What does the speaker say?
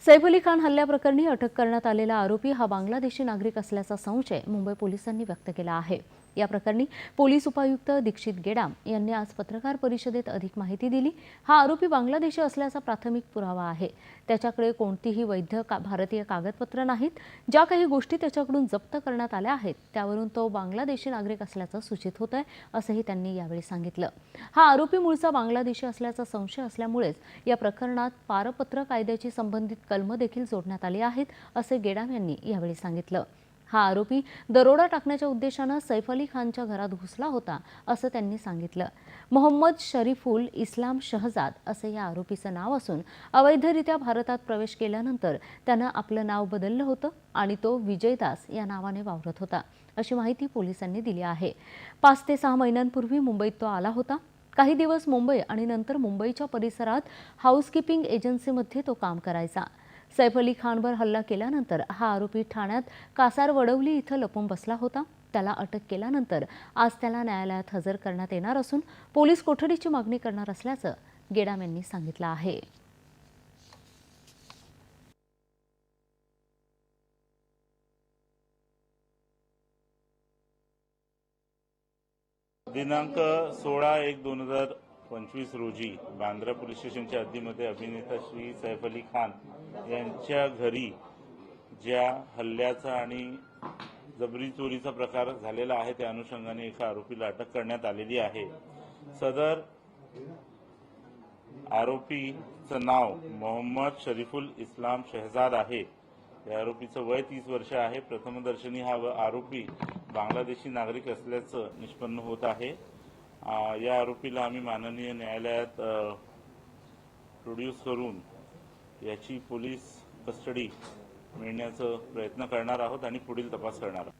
सैफ अली खान हल्ल्याप्रकरणी अटक करण्यात आलेला आरोपी हा बांगलादेशी नागरिक असल्याचा संशय मुंबई पोलिसांनी व्यक्त केला आहे। या प्रकरणी पोलीस उपायुक्त दीक्षित गेडाम यांनी आज पत्रकार परिषदेत अधिक माहिती दिली। हा आरोपी बांगलादेशी असल्याचा प्राथमिक पुरावा आहे। त्याच्याकडे कोणतीही वैध भारतीय कागदपत्र नाहीत। ज्या काही गोष्टी त्याच्याकडून जप्त करण्यात आल्या आहेत त्यावरून तो बांगलादेशी नागरिक असल्याचं सूचित होतंय, असंही त्यांनी यावेळी सांगितलं। हा आरोपी मूळचा बांगलादेशी असल्याचा संशय असल्यामुळेच या प्रकरणात पारपत्र कायद्याची संबंधित कलम देखील जोडण्यात आली आहेत, असे गेडाम यांनी यावेळी सांगितलं। हा आरोपी दरोडा टाकण्याच्या उद्देशाने सैफ अली खानच्या घरात घुसला होता, असं त्यांनी सांगितलं। मोहम्मद शरीफुल इस्लाम शहजाद असे या आरोपीचं नाव असून अवैधरित्या भारतात प्रवेश केल्यानंतर त्यानं आपलं नाव बदललं होतं आणि तो विजयदास या नावाने वावरत होता, अशी माहिती पोलिसांनी दिली आहे। 5 ते 6 महिन्यांपूर्वी मुंबईत तो आला होता। काही दिवस मुंबई आणि नंतर मुंबईच्या परिसरात हाऊसकीपिंग एजन्सीमध्ये तो काम करायचा। सैफ अली खानवर हल्ला केल्यानंतर हा आरोपी ठाण्यात कासारवडवली इथं लपून बसला होता। त्याला अटक केल्यानंतर आज त्याला न्यायालयात हजर करण्यात येणार असून पोलीस कोठडीची मागणी करणार असल्याचं गेडाम यांनी सांगितलं आहे। दिनांक 16/1/2025 रोजी बांद्रा पोलीस स्टेशनच्या हद्दीमध्ये अभिनेता श्री सैफ अली खान यांच्या घरी ज्या हल्ल्याचा आणि जबरी चोरीचा प्रकार झालेला आहे त्या अनुषंगाने एका आरोपीला अटक करण्यात आलेली आहे। सदर आरोपीचं नाव मोहम्मद शरीफुल इस्लाम शहजाद आहे। या आरोपीचं वय 30 वर्ष आहे। प्रथमदर्शनी हा आरोपी बांगलादेशी नागरिक असल्याचं निष्पन्न होत आहे। या आरोपीला आम्ही माननीय न्यायालयात प्रोड्यूस करून याची पोलीस कस्टडी मिळण्याचा प्रयत्न करणार आहोत आणि पुढील तपास करणार आहोत।